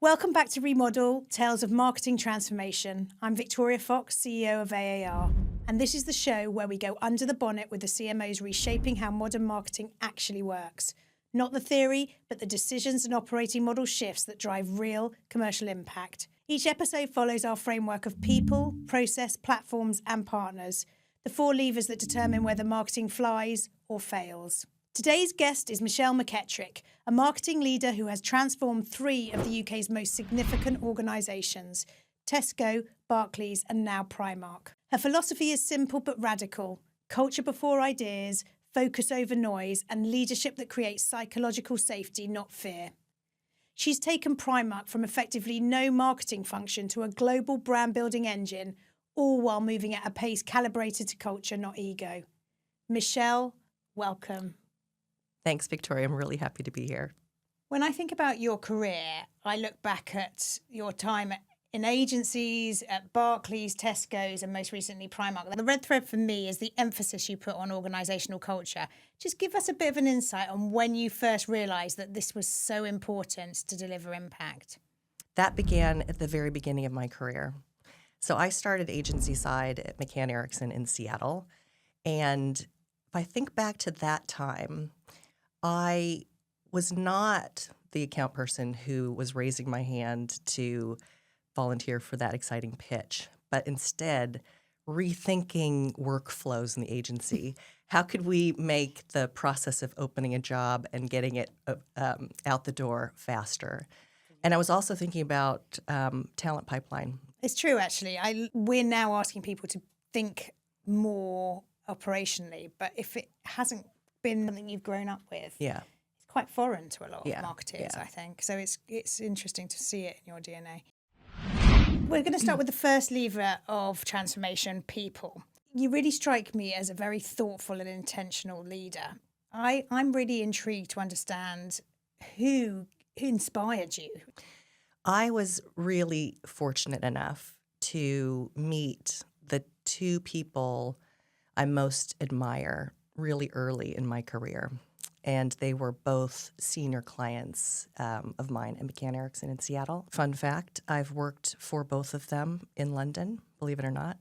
Welcome back to ReModel, Tales of Marketing Transformation. I'm Victoria Fox, CEO of AAR, and this is the show where we go under the bonnet with the CMOs reshaping how modern marketing actually works. Not the theory, but the decisions and operating model shifts that drive real commercial impact. Each episode follows our framework of people, process, platforms, and partners, the four levers that determine whether marketing flies or fails. Today's guest is Michelle McEttrick, a marketing leader who has transformed three of the UK's most significant organisations, Tesco, Barclays and now Primark. Her philosophy is simple but radical: culture before ideas, focus over noise, and leadership that creates psychological safety, not fear. She's taken Primark from effectively no marketing function to a global brand-building engine, all while moving at a pace calibrated to culture, not ego. Michelle, welcome. Thanks, Victoria. I'm really happy to be here. When I think about your career, I look back at your time in agencies, at Barclays, Tesco's, and most recently Primark. The red thread for me is the emphasis you put on organisational culture. Just give us a bit of an insight on when you first realised that this was so important to deliver impact. That began at the very beginning of my career. So I started agency side at McCann Erickson in Seattle. And if I think back to that time, I was not the account person who was raising my hand to volunteer for that exciting pitch, but instead rethinking workflows in the agency. How could we make the process of opening a job and getting it out the door faster? And I was also thinking about talent pipeline. It's true, actually. We're now asking people to think more operationally, but if it hasn't been something you've grown up with, it's quite foreign to a lot of marketeers, I think. So it's interesting to see it in your DNA. We're going to start with the first lever of transformation, people. You really strike me as a very thoughtful and intentional leader. I'm really intrigued to understand who inspired you. I was really fortunate enough to meet the two people I most admire really early in my career. And they were both senior clients of mine at McCann Erickson in Seattle. Fun fact, I've worked for both of them in London, believe it or not.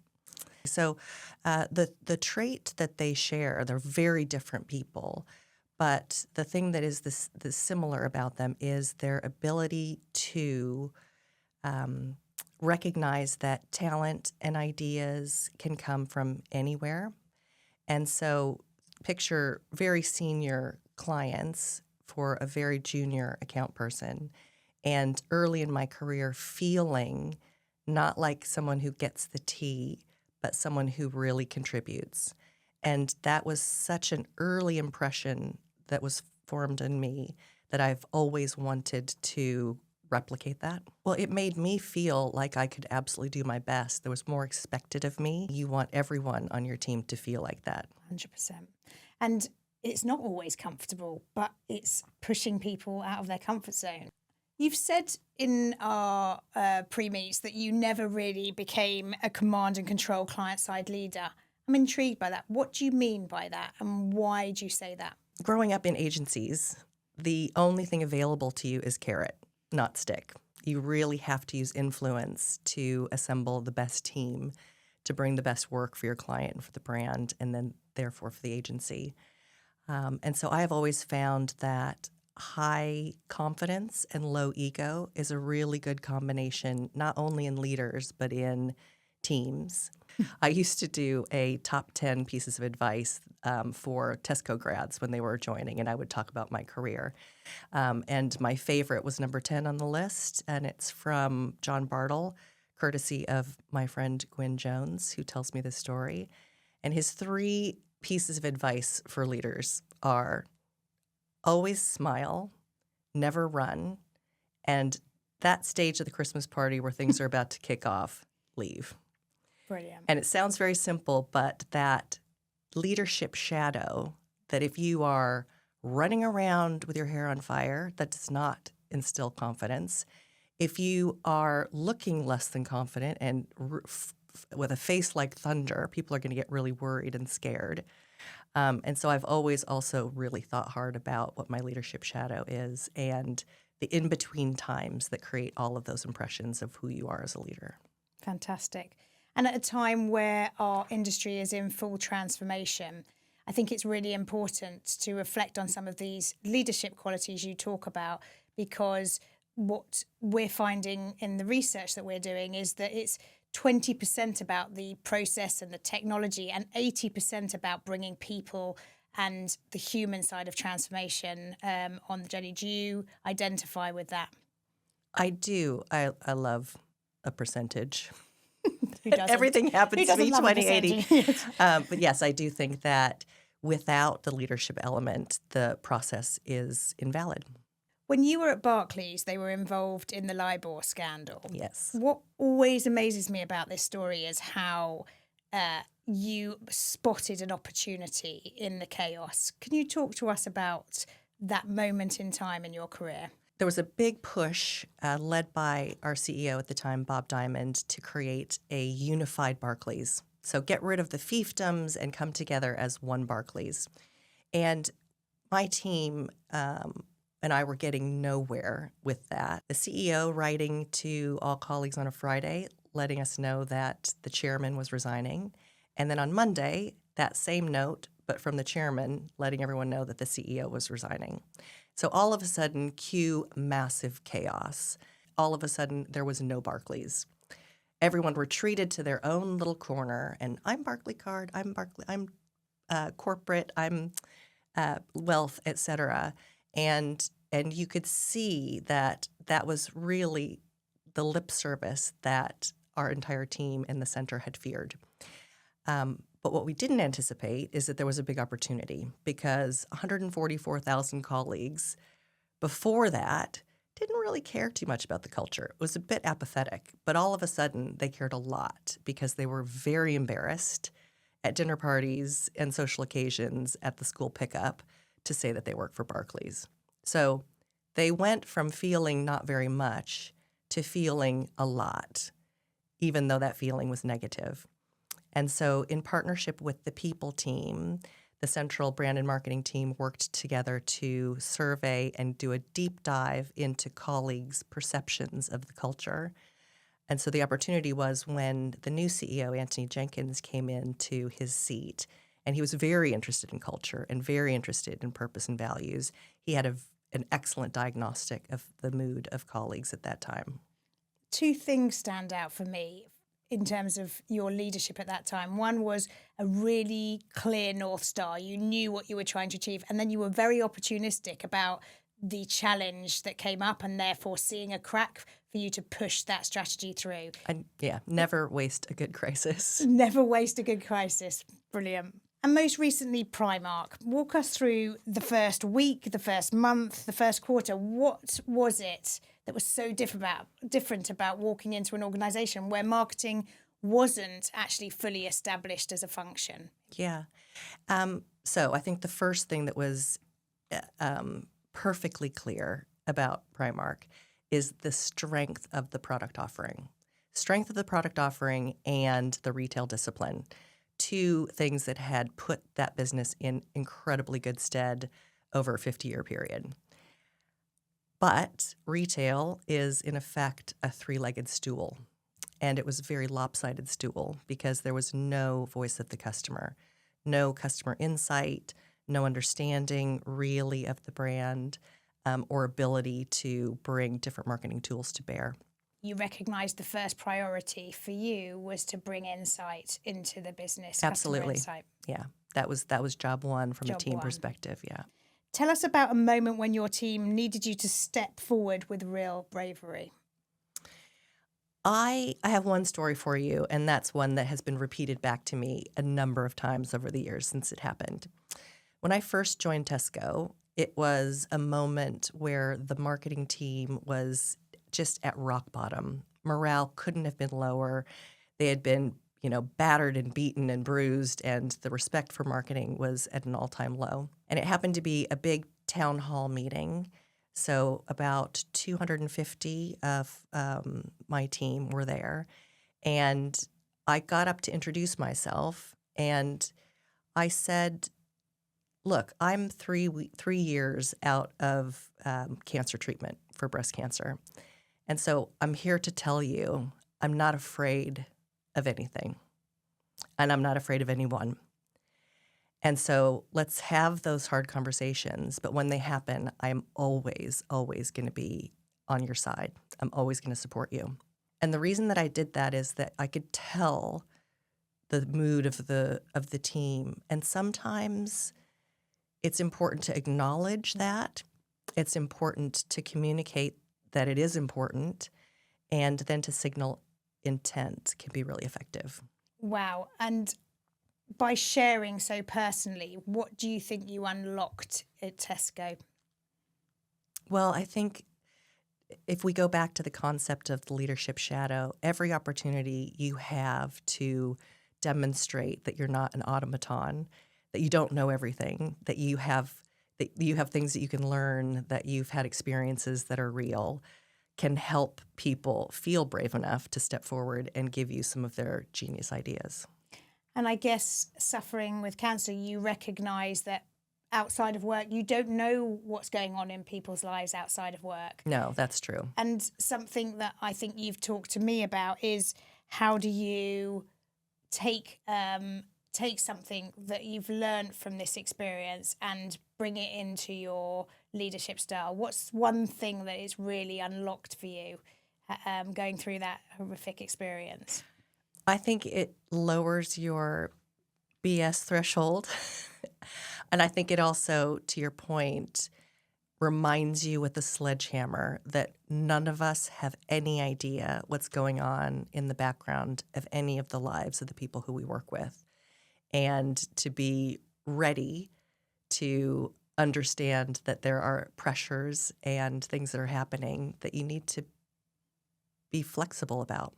So the trait that they share, they're very different people, but the thing that is the similar about them is their ability to recognize that talent and ideas can come from anywhere. And so picture very senior clients for a very junior account person, and early in my career feeling not like someone who gets the tea, but someone who really contributes. And that was such an early impression that was formed in me that I've always wanted to replicate that. Well, it made me feel like I could absolutely do my best. There was more expected of me. You want everyone on your team to feel like that. 100%. And it's not always comfortable, but it's pushing people out of their comfort zone. You've said in our pre-meets that you never really became a command and control client-side leader. I'm intrigued by that. What do you mean by that, and why do you say that? Growing up in agencies, the only thing available to you is carrot, not stick. You really have to use influence to assemble the best team, to bring the best work for your client and for the brand, and then therefore for the agency. And so I have always found that high confidence and low ego is a really good combination, not only in leaders, but in teams. I used to do a top 10 pieces of advice for Tesco grads when they were joining, and I would talk about my career. And my favorite was number 10 on the list, and it's from John Bartle, courtesy of my friend Gwen Jones, who tells me this story. And his three pieces of advice for leaders are: always smile, never run, and that stage of the Christmas party where things are about to kick off, leave. Brilliant. And it sounds very simple, but that leadership shadow, that if you are running around with your hair on fire, that does not instill confidence. If you are looking less than confident and with a face like thunder, people are going to get really worried and scared. And so I've always also really thought hard about what my leadership shadow is and the in-between times that create all of those impressions of who you are as a leader. Fantastic. And at a time where our industry is in full transformation, I think it's really important to reflect on some of these leadership qualities you talk about, because what we're finding in the research that we're doing is that it's 20% about the process and the technology and 80% about bringing people and the human side of transformation on the journey. Do you identify with that? I do. I love a percentage. Who doesn't? Everything happens to be love a 20/80. percentage? But yes, I do think that without the leadership element, the process is invalid. When you were at Barclays, they were involved in the LIBOR scandal. Yes. What always amazes me about this story is how you spotted an opportunity in the chaos. Can you talk to us about that moment in time in your career? There was a big push led by our CEO at the time, Bob Diamond, to create a unified Barclays. So get rid of the fiefdoms and come together as one Barclays. And my team and I were getting nowhere with that. The CEO writing to all colleagues on a Friday, letting us know that the chairman was resigning. And then on Monday, that same note, but from the chairman, letting everyone know that the CEO was resigning. So all of a sudden, cue massive chaos. All of a sudden, there was no Barclays. Everyone retreated to their own little corner, and I'm Barclaycard, I'm Barclay, I'm corporate, I'm wealth, etc. And you could see that that was really the lip service that our entire team in the center had feared. But what we didn't anticipate is that there was a big opportunity, because 144,000 colleagues before that didn't really care too much about the culture. It was a bit apathetic, but all of a sudden they cared a lot, because they were very embarrassed at dinner parties and social occasions at the school pickup to say that they work for Barclays. So they went from feeling not very much to feeling a lot, even though that feeling was negative. And so in partnership with the people team, the central brand and marketing team worked together to survey and do a deep dive into colleagues' perceptions of the culture. And so the opportunity was when the new CEO, Anthony Jenkins, came into his seat, and he was very interested in culture and very interested in purpose and values. He had an excellent diagnostic of the mood of colleagues at that time. Two things stand out for me in terms of your leadership at that time. One was a really clear North Star. You knew what you were trying to achieve, and then you were very opportunistic about the challenge that came up, and therefore seeing a crack for you to push that strategy through. And yeah, never waste a good crisis. Never waste a good crisis. Brilliant. And most recently, Primark. Walk us through the first week, the first month, the first quarter. What was it that was so different about walking into an organisation where marketing wasn't actually fully established as a function? Yeah. So I think the first thing that was perfectly clear about Primark is the strength of the product offering. Strength of the product offering and the retail discipline. Two things that had put that business in incredibly good stead over a 50-year period. But retail is, in effect, a three-legged stool. And it was a very lopsided stool, because there was no voice of the customer, no customer insight, no understanding really of the brand, or ability to bring different marketing tools to bear. You recognised the first priority for you was to bring insight into the business. Absolutely. Customer insight. Yeah, that was job one from a team perspective. Yeah. Tell us about a moment when your team needed you to step forward with real bravery. I have one story for you, and that's one that has been repeated back to me a number of times over the years since it happened. When I first joined Tesco, it was a moment where the marketing team was just at rock bottom. Morale couldn't have been lower. They had been, battered and beaten and bruised, and the respect for marketing was at an all-time low. And it happened to be a big town hall meeting. So about 250 of my team were there. And I got up to introduce myself, and I said, look, I'm 3 years out of cancer treatment for breast cancer. And so I'm here to tell you, I'm not afraid of anything, and I'm not afraid of anyone. And so let's have those hard conversations. But when they happen, I'm always, always going to be on your side. I'm always going to support you. And the reason that I did that is that I could tell the mood of the team. And sometimes it's important to acknowledge that. It's important to communicate that it is important, and then to signal intent can be really effective. Wow. And by sharing so personally, what do you think you unlocked at Tesco? Well, I think if we go back to the concept of the leadership shadow, every opportunity you have to demonstrate that you're not an automaton, that you don't know everything, that you have things that you can learn, that you've had experiences that are real, can help people feel brave enough to step forward and give you some of their genius ideas. And I guess suffering with cancer, you recognise that outside of work, you don't know what's going on in people's lives outside of work. No, that's true. And something that I think you've talked to me about is how do you take something that you've learned from this experience and bring it into your leadership style? What's one thing that is really unlocked for you going through that horrific experience? I think it lowers your BS threshold. And I think it also, to your point, reminds you with a sledgehammer that none of us have any idea what's going on in the background of any of the lives of the people who we work with. And to be ready to understand that there are pressures and things that are happening that you need to be flexible about.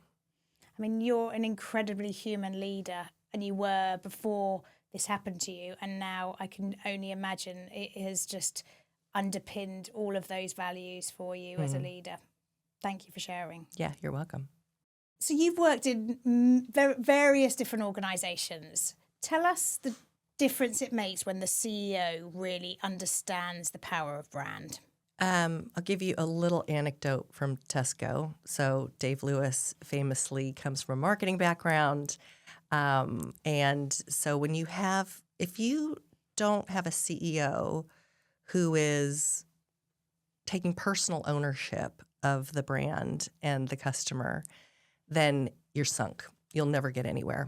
I mean, you're an incredibly human leader, and you were before this happened to you, and now I can only imagine it has just underpinned all of those values for you as a leader. Thank you for sharing. Yeah, you're welcome. So you've worked in various different organisations. Tell us the difference it makes when the CEO really understands the power of brand. I'll give you a little anecdote from Tesco. So Dave Lewis famously comes from a marketing background. And so if you don't have a CEO who is taking personal ownership of the brand and the customer, then you're sunk. You'll never get anywhere.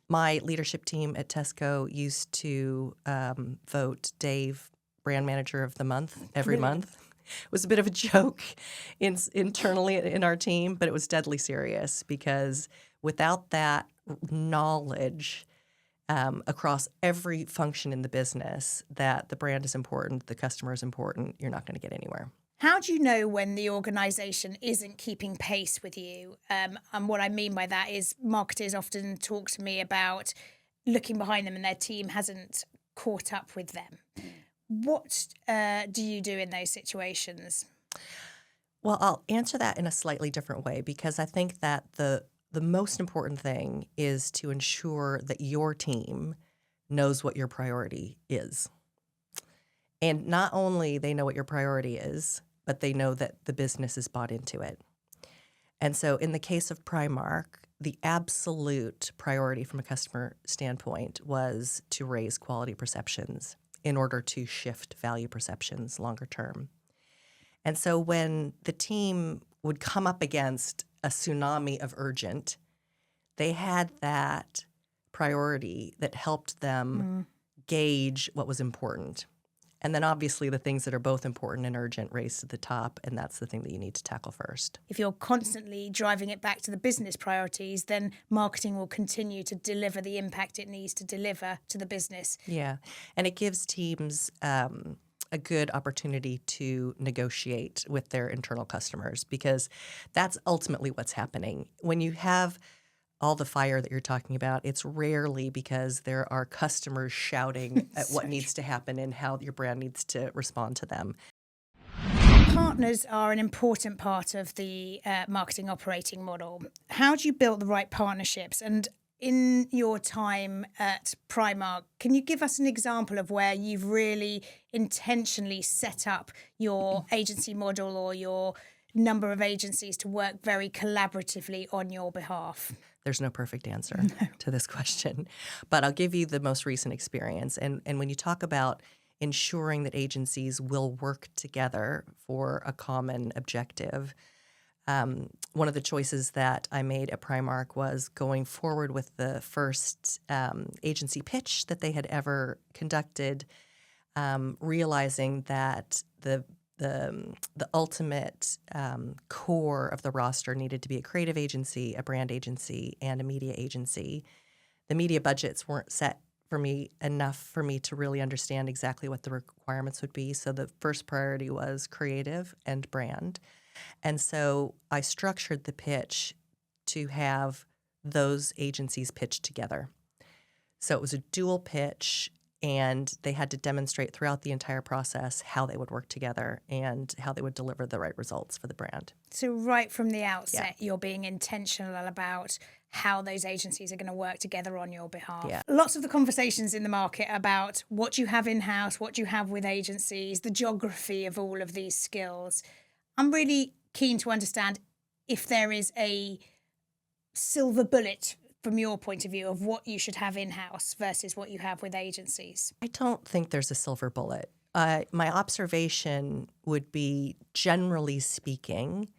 My leadership team at Tesco used to vote Dave brand manager of the month every month. It was a bit of a joke internally in our team, but it was deadly serious because without that knowledge across every function in the business that the brand is important, the customer is important, you're not going to get anywhere. How do you know when the organisation isn't keeping pace with you? And what I mean by that is marketers often talk to me about looking behind them and their team hasn't caught up with them. What do you do in those situations? Well, I'll answer that in a slightly different way because I think that the most important thing is to ensure that your team knows what your priority is. And not only they know what your priority is, but they know that the business is bought into it. And so in the case of Primark, the absolute priority from a customer standpoint was to raise quality perceptions in order to shift value perceptions longer term. And so when the team would come up against a tsunami of urgent, they had that priority that helped them gauge what was important. And then obviously the things that are both important and urgent raise to the top, and that's the thing that you need to tackle first. If you're constantly driving it back to the business priorities, then marketing will continue to deliver the impact it needs to deliver to the business. Yeah, and it gives teams a good opportunity to negotiate with their internal customers because that's ultimately what's happening. When you have all the fire that you're talking about, it's rarely because there are customers shouting at what needs to happen and how your brand needs to respond to them. Partners are an important part of the marketing operating model. How do you build the right partnerships? And in your time at Primark, can you give us an example of where you've really intentionally set up your agency model or your number of agencies to work very collaboratively on your behalf? There's no perfect answer to this question, but I'll give you the most recent experience. And when you talk about ensuring that agencies will work together for a common objective, one of the choices that I made at Primark was going forward with the first agency pitch that they had ever conducted, realizing that the ultimate core of the roster needed to be a creative agency, a brand agency, and a media agency. The media budgets weren't set for me enough for me to really understand exactly what the requirements would be. So the first priority was creative and brand. And so I structured the pitch to have those agencies pitch together. So it was a dual pitch, and they had to demonstrate throughout the entire process how they would work together and how they would deliver the right results for the brand. So right from the outset, you're being intentional about how those agencies are going to work together on your behalf. Yeah. Lots of the conversations in the market about what you have in-house, what you have with agencies, the geography of all of these skills. I'm really keen to understand if there is a silver bullet from your point of view of what you should have in-house versus what you have with agencies. I don't think there's a silver bullet. My observation would be, generally speaking,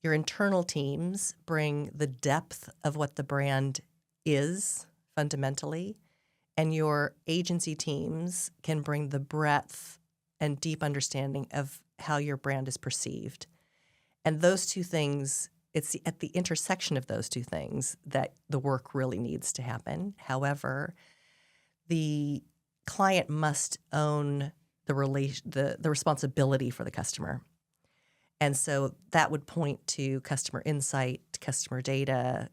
your internal teams bring the depth of what the brand is fundamentally, and your agency teams can bring the breadth and deep understanding of how your brand is perceived. And those two things, it's at the intersection of those two things that the work really needs to happen. However, the client must own the responsibility for the customer. And so that would point to customer insight, customer data,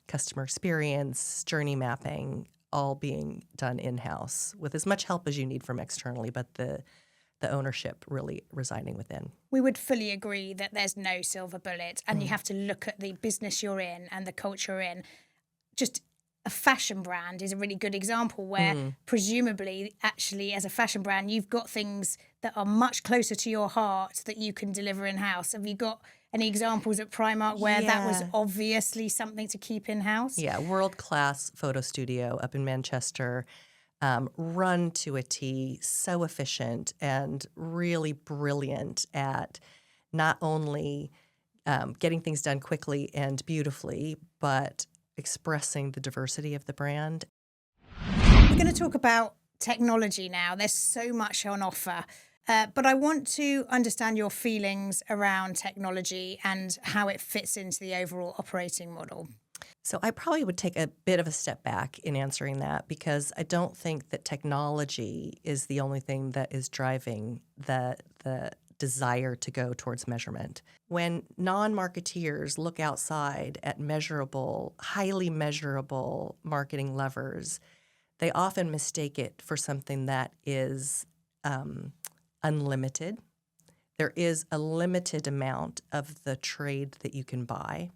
customer experience, journey mapping, all being done in-house with as much help as you need from externally, but the ownership really residing within. We would fully agree that there's no silver bullet, and you have to look at the business you're in and the culture you're in. Just a fashion brand is a really good example where presumably actually as a fashion brand, you've got things that are much closer to your heart that you can deliver in-house. Have you got any examples at Primark where that was obviously something to keep in-house? Yeah, world-class photo studio up in Manchester, run to a T, so efficient and really brilliant at not only getting things done quickly and beautifully, but expressing the diversity of the brand. We're going to talk about technology now. There's so much on offer. But I want to understand your feelings around technology and how it fits into the overall operating model. So I probably would take a bit of a step back in answering that, because I don't think that technology is the only thing that is driving the desire to go towards measurement. When non-marketeers look outside at measurable, highly measurable marketing levers, they often mistake it for something that is unlimited. There is a limited amount of the trade that you can buy.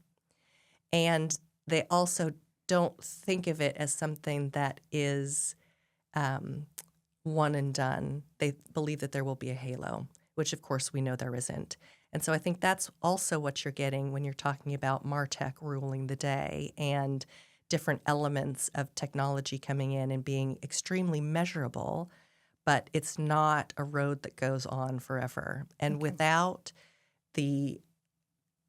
And they also don't think of it as something that is one and done. They believe that there will be a halo, which of course we know there isn't. And so I think that's also what you're getting when you're talking about MarTech ruling the day and different elements of technology coming in and being extremely measurable, but it's not a road that goes on forever. And without the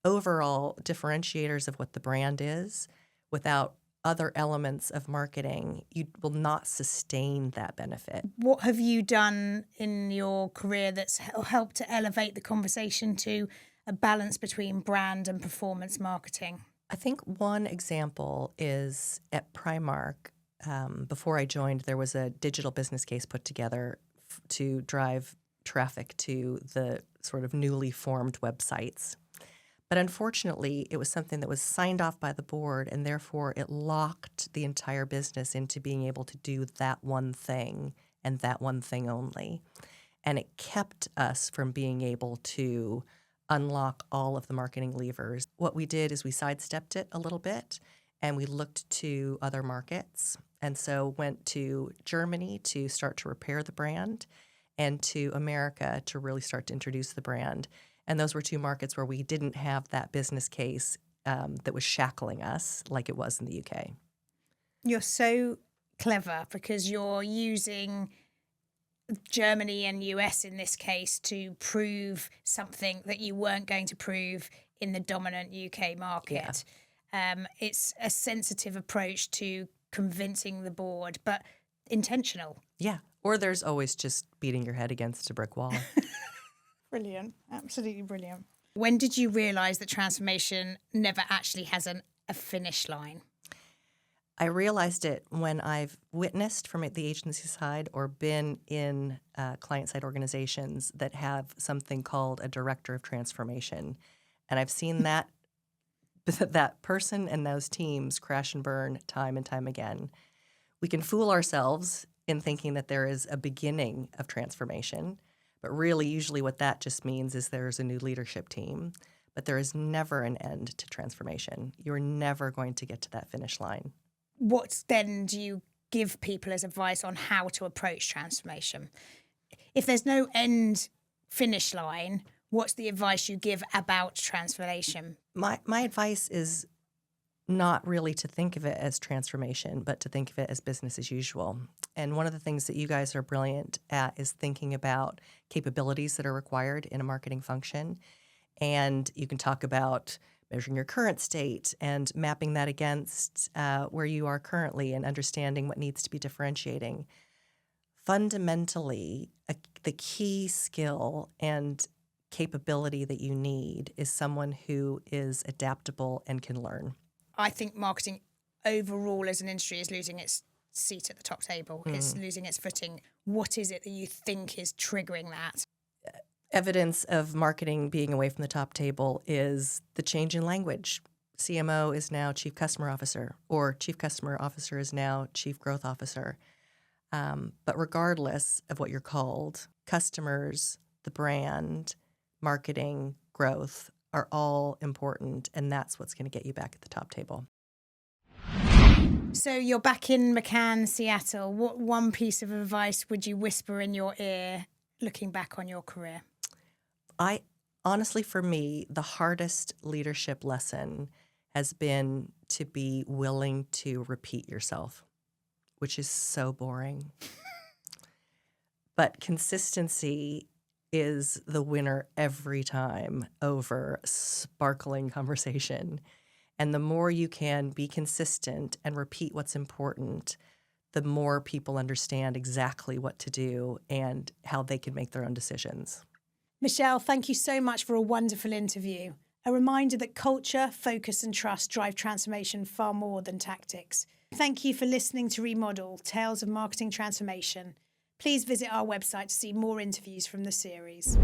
overall differentiators of what the brand is, without other elements of marketing, you will not sustain that benefit. What have you done in your career that's helped to elevate the conversation to a balance between brand and performance marketing? I think one example is at Primark. Before I joined, there was a digital business case put together to drive traffic to the sort of newly formed websites. But unfortunately, it was something that was signed off by the board, and therefore it locked the entire business into being able to do that one thing and that one thing only. And it kept us from being able to unlock all of the marketing levers. What we did is we sidestepped it a little bit, and we looked to other markets. And so went to Germany to start to repair the brand and to America to really start to introduce the brand. And those were two markets where we didn't have that business case that was shackling us like it was in the UK. You're so clever because you're using Germany and US in this case to prove something that you weren't going to prove in the dominant UK market. It's a sensitive approach to convincing the board, but intentional. Yeah. Or there's always just beating your head against a brick wall. Brilliant. Absolutely brilliant. When did you realise that transformation never actually has a finish line? I realized it when I've witnessed from the agency side or been in client-side organizations that have something called a director of transformation. And I've seen that person and those teams crash and burn time and time again. We can fool ourselves in thinking that there is a beginning of transformation, but really usually what that just means is there's a new leadership team. But there is never an end to transformation. You're never going to get to that finish line. What then do you give people as advice on how to approach transformation? If there's no end finish line, what's the advice you give about transformation? My advice is not really to think of it as transformation, but to think of it as business as usual. And one of the things that you guys are brilliant at is thinking about capabilities that are required in a marketing function. And you can talk about measuring your current state and mapping that against where you are currently and understanding what needs to be differentiating. Fundamentally, the key skill and capability that you need is someone who is adaptable and can learn. I think marketing overall as an industry is losing its seat at the top table. It's losing its footing. What is it that you think is triggering that? Evidence of marketing being away from the top table is the change in language. CMO is now Chief Customer Officer, or Chief Customer Officer is now Chief Growth Officer. But regardless of what you're called, customers, the brand, marketing, growth are all important, and that's what's going to get you back at the top table. So you're back in McCann, Seattle. What one piece of advice would you whisper in your ear looking back on your career? Honestly, for me, the hardest leadership lesson has been to be willing to repeat yourself, which is so boring. But consistency is the winner every time over sparkling conversation. And the more you can be consistent and repeat what's important, the more people understand exactly what to do and how they can make their own decisions. Michelle, thank you so much for a wonderful interview. A reminder that culture, focus and trust drive transformation far more than tactics. Thank you for listening to ReModel, Tales of Marketing Transformation. Please visit our website to see more interviews from the series.